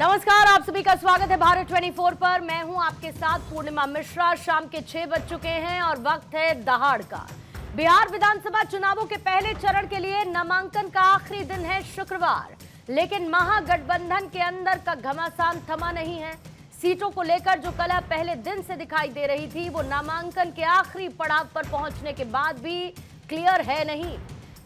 नमस्कार, आप सभी का स्वागत है भारत 24 पर। मैं हूं आपके साथ पूर्णिमा मिश्रा। शाम के 6 बज चुके हैं और वक्त है दहाड़ का। बिहार विधानसभा चुनावों के पहले चरण के लिए नामांकन का आखिरी दिन है शुक्रवार, लेकिन महागठबंधन के अंदर का घमासान थमा नहीं है। सीटों को लेकर जो कलह पहले दिन से दिखाई दे रही थी, वो नामांकन के आखिरी पड़ाव पर पहुंचने के बाद भी क्लियर है नहीं।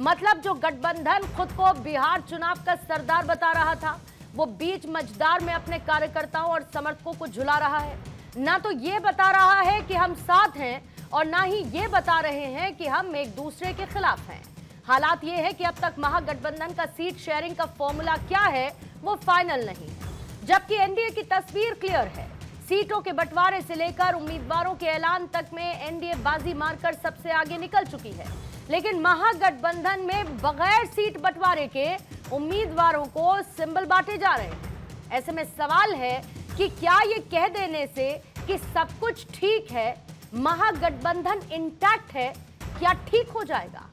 मतलब जो गठबंधन खुद को बिहार चुनाव का सरदार बता रहा था, वो बीच मझदार में अपने कार्यकर्ताओं और समर्थकों को झुला रहा है। ना तो ये बता रहा है कि हम साथ हैं और ना ही ये बता रहे हैं कि हम एक दूसरे के खिलाफ हैं। हालात ये है कि अब तक महागठबंधन का सीट शेयरिंग का फॉर्मूला क्या है वो फाइनल नहीं है, जबकि एनडीए की तस्वीर क्लियर है। सीटों के बंटवारे से लेकर उम्मीदवारों के ऐलान तक में एनडीए बाजी मारकर सबसे आगे निकल चुकी है, लेकिन महागठबंधन में बगैर सीट बंटवारे के उम्मीदवारों को सिंबल बांटे जा रहे हैं। ऐसे में सवाल है कि क्या ये कह देने से कि सब कुछ ठीक है, महागठबंधन इंटैक्ट है, क्या ठीक हो जाएगा,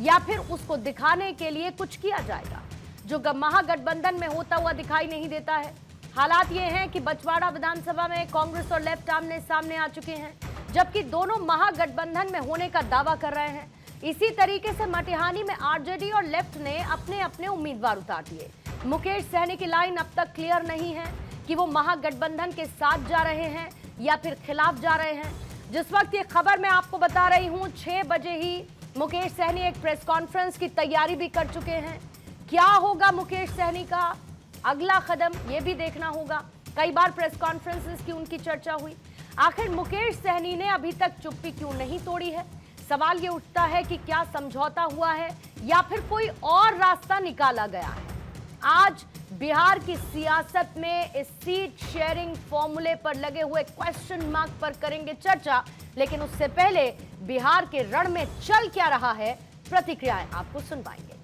या फिर उसको दिखाने के लिए कुछ किया जाएगा, जो महागठबंधन में होता हुआ दिखाई नहीं देता है। हालात ये हैं कि बछवाड़ा विधानसभा में कांग्रेस और लेफ्ट आमने सामने आ चुके हैं, जबकि दोनों महागठबंधन में होने का दावा कर रहे हैं। इसी तरीके से मटिहानी में आरजेडी और लेफ्ट ने अपने अपने उम्मीदवार उतार दिए। मुकेश सहनी की लाइन अब तक क्लियर नहीं है कि वो महागठबंधन के साथ जा रहे हैं या फिर खिलाफ जा रहे हैं। जिस वक्त ये खबर मैं आपको बता रही हूं, 6 बजे ही मुकेश सहनी एक प्रेस कॉन्फ्रेंस की तैयारी भी कर चुके हैं। क्या होगा मुकेश सहनी का अगला कदम, ये भी देखना होगा। कई बार प्रेस कॉन्फ्रेंसेस की उनकी चर्चा हुई। आखिर मुकेश सहनी ने अभी तक चुप्पी क्यों नहीं तोड़ी है? सवाल ये उठता है कि क्या समझौता हुआ है या फिर कोई और रास्ता निकाला गया है। आज बिहार की सियासत में इस सीट शेयरिंग फॉर्मूले पर लगे हुए क्वेश्चन मार्क पर करेंगे चर्चा, लेकिन उससे पहले बिहार के रण में चल क्या रहा है, प्रतिक्रियाएं आपको सुनवाएंगे।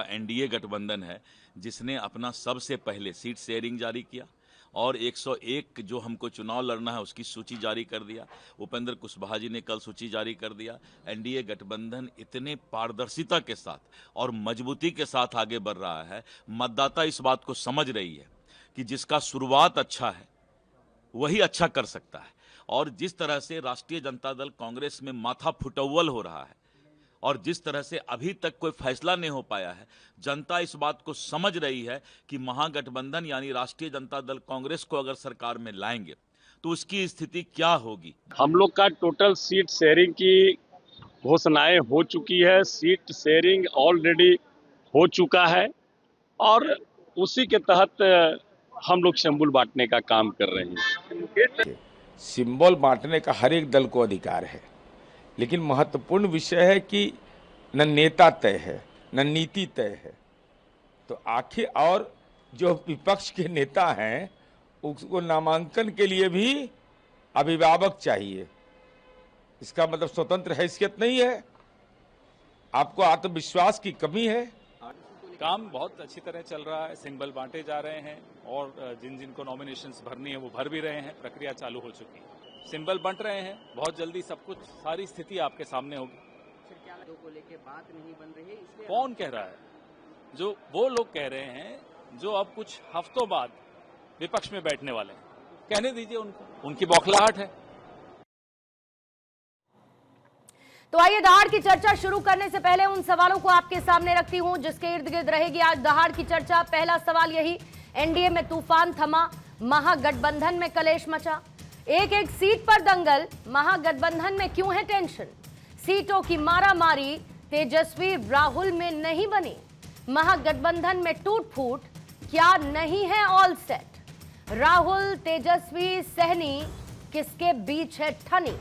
एनडीए गठबंधन है जिसने अपना सबसे पहले सीट शेयरिंग जारी किया और 101 जो हमको चुनाव लड़ना है उसकी सूची जारी कर दिया। उपेंद्र कुशवाहा जी ने कल सूची जारी कर दिया। एनडीए गठबंधन इतने पारदर्शिता के साथ और मजबूती के साथ आगे बढ़ रहा है, मतदाता इस बात को समझ रही है कि जिसका शुरुआत अच्छा है वही अच्छा कर सकता है। और जिस तरह से राष्ट्रीय जनता दल कांग्रेस में माथा फुटौल हो रहा है और जिस तरह से अभी तक कोई फैसला नहीं हो पाया है, जनता इस बात को समझ रही है कि महागठबंधन यानी राष्ट्रीय जनता दल कांग्रेस को अगर सरकार में लाएंगे तो उसकी स्थिति क्या होगी। हम लोग का टोटल सीट शेयरिंग की घोषणाएं हो चुकी है। सीट शेयरिंग ऑलरेडी हो चुका है और उसी के तहत हम लोग सिंबल बांटने का काम कर रहे हैं। सिंबल बांटने का हर एक दल को अधिकार है, लेकिन महत्वपूर्ण विषय है कि न नेता तय है न नीति तय है। तो आखिर और जो विपक्ष के नेता हैं उसको नामांकन के लिए भी अभिभावक चाहिए। इसका मतलब स्वतंत्र हैसियत नहीं है, आपको आत्मविश्वास की कमी है। काम बहुत अच्छी तरह चल रहा है, सिंबल बांटे जा रहे हैं और जिन जिनको नॉमिनेशंस भरनी है वो भर भी रहे हैं। प्रक्रिया चालू हो चुकी है, सिंबल बंट रहे हैं। बहुत जल्दी सब कुछ, सारी स्थिति आपके सामने होगी। सर, क्या दो को लेके बात नहीं बन रही है, इसलिए कौन कह रहा है? जो वो लोग कह रहे हैं जो अब कुछ हफ्तों बाद विपक्ष में बैठने वाले हैं, कहने दीजिए उनको, उनकी बौखलाहट है। तो आइए दहाड़ की चर्चा शुरू करने से पहले उन सवालों को आपके सामने रखती हूं जिसके इर्द गिर्द रहेगी आज दहाड़ की चर्चा। पहला सवाल यही, एनडीए में तूफान थमा, महागठबंधन में कलेश मचा, एक एक सीट पर दंगल, महागठबंधन में क्यों है टेंशन? सीटों की मारामारी तेजस्वी राहुल में नहीं बनी, महागठबंधन में टूट फूट क्या नहीं है ऑल सेट? राहुल तेजस्वी सहनी किसके बीच है ठनी?